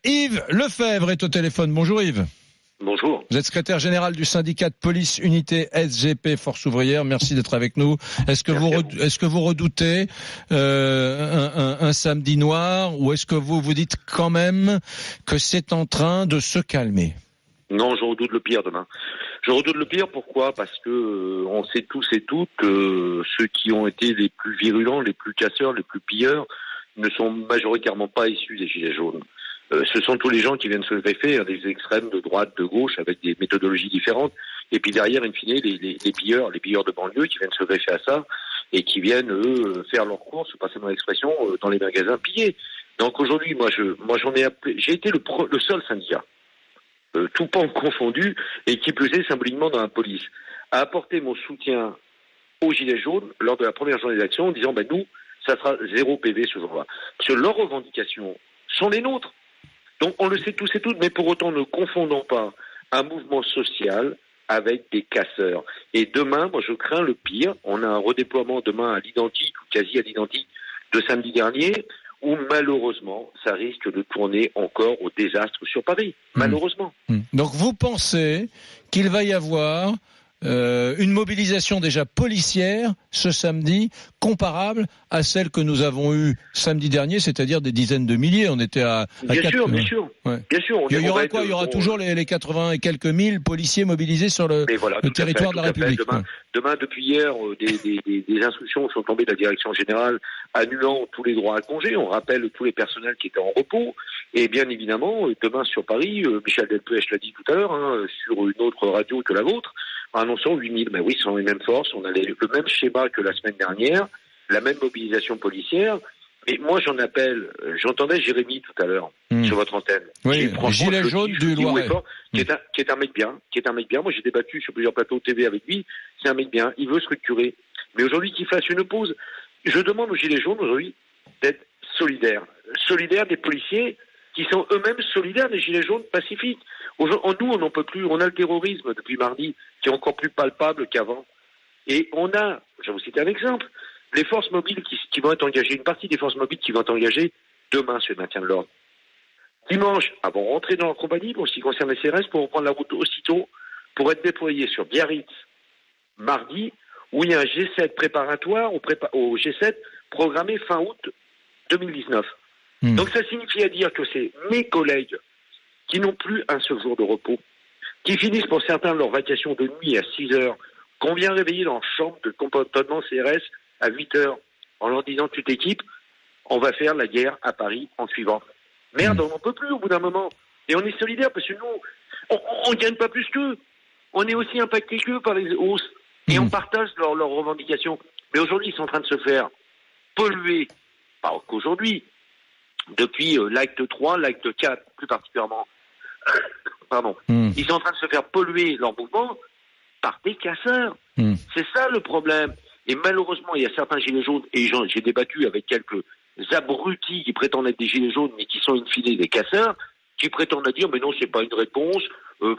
Yves Lefebvre est au téléphone. Bonjour Yves. Bonjour. Vous êtes secrétaire général du syndicat de police unité SGP Force ouvrière. Merci d'être avec nous. Est-ce que vous redoutez un samedi noir, ou est-ce que vous vous dites quand même que c'est en train de se calmer? Non, je redoute le pire demain. Je redoute le pire, pourquoi ? Parce que on sait tous et toutes que ceux qui ont été les plus virulents, les plus casseurs, les plus pilleurs ne sont majoritairement pas issus des Gilets jaunes. Ce sont tous les gens qui viennent se greffer, des extrêmes de droite, de gauche, avec des méthodologies différentes. Et puis derrière, in fine, les pilleurs de banlieue qui viennent se greffer à ça et qui viennent, eux, faire leurs courses, passer mon expression, dans les magasins pillés. Donc aujourd'hui, moi j'en ai appelé, j'ai été le seul syndicat, tout pan confondu, et qui plus est symboliquement dans la police, à apporter mon soutien aux Gilets jaunes lors de la première journée d'action en disant, nous, ça sera 0 PV ce jour-là. Parce que leurs revendications sont les nôtres. Donc on le sait tous et toutes, mais pour autant ne confondons pas un mouvement social avec des casseurs. Et demain, moi je crains le pire. On a un redéploiement demain à l'identique ou quasi à l'identique de samedi dernier, où malheureusement ça risque de tourner encore au désastre sur Paris. Malheureusement. Donc vous pensez qu'il va y avoir une mobilisation déjà policière ce samedi comparable à celle que nous avons eue samedi dernier, c'est-à-dire des dizaines de milliers. On était à bien 4... sûr, bien sûr. Ouais. Bien sûr. Il y aura quoi ? Il y aura toujours les 80 et quelques mille policiers mobilisés sur le territoire de la République. Demain, depuis hier, des instructions sont tombées de la direction générale annulant tous les droits à congé. On rappelle tous les personnels qui étaient en repos. Et bien évidemment, demain sur Paris, Michel Delpech l'a dit tout à l'heure, sur une autre radio que la vôtre, annonçant 8000. Mais oui, ce sont les mêmes forces. On a le même schéma que la semaine dernière, la même mobilisation policière. Mais moi, j'en appelle. J'entendais Jérémy tout à l'heure sur votre antenne. Oui, gilet jaune du Loiret. Qui est un mec bien. Moi, j'ai débattu sur plusieurs plateaux TV avec lui. C'est un mec bien. Il veut structurer. Mais aujourd'hui, qu'il fasse une pause. Je demande aux Gilets jaunes aujourd'hui d'être solidaires des policiers qui sont eux-mêmes solidaires des Gilets jaunes pacifiques. Nous, on n'en peut plus. On a le terrorisme depuis mardi qui est encore plus palpable qu'avant. Et on a, je vais vous citer un exemple, les forces mobiles qui vont être engagées, une partie des forces mobiles qui vont être engagées demain sur le maintien de l'ordre. Dimanche, vont rentrer dans la compagnie pour ce qui concerne les CRS pour reprendre la route aussitôt pour être déployés sur Biarritz mardi, où il y a un G7 préparatoire au G7 programmé fin août 2019. Donc ça signifie à dire que c'est mes collègues qui n'ont plus un seul jour de repos, qui finissent pour certains leur vacation de nuit à 6 heures, qu'on vient réveiller dans la chambre de comportement CRS à 8 heures, en leur disant tu t'équipes, on va faire la guerre à Paris en suivant. Merde, on n'en peut plus au bout d'un moment. Et on est solidaires parce que nous, on ne gagne pas plus qu'eux. On est aussi impactés qu'eux par les hausses. Et on partage leurs revendications. Mais aujourd'hui, ils sont en train de se faire polluer. Pas qu'aujourd'hui. Depuis l'acte 3, l'acte 4, plus particulièrement. Pardon. Ils sont en train de se faire polluer leur mouvement par des casseurs. C'est ça le problème. Et malheureusement, il y a certains gilets jaunes, et j'ai débattu avec quelques abrutis qui prétendent être des gilets jaunes, mais qui sont in fine des casseurs, qui prétendent dire, mais non, c'est pas une réponse,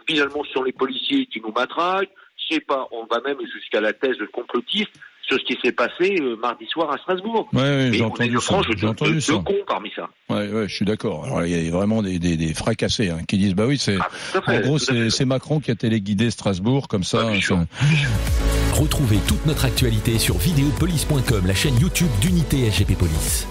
finalement, ce sont les policiers qui nous matraquent, c'est pas, on va même jusqu'à la thèse de complotiste sur ce qui s'est passé mardi soir à Strasbourg. Ouais, j'ai entendu ça. Deux cons parmi ça. Ouais, je suis d'accord. Alors, il y a vraiment des fracassés qui disent, oui, c'est, en gros, c'est Macron qui a téléguidé Strasbourg, comme ça. Retrouvez toute notre actualité sur videopolice.com, la chaîne YouTube d'Unité SGP Police.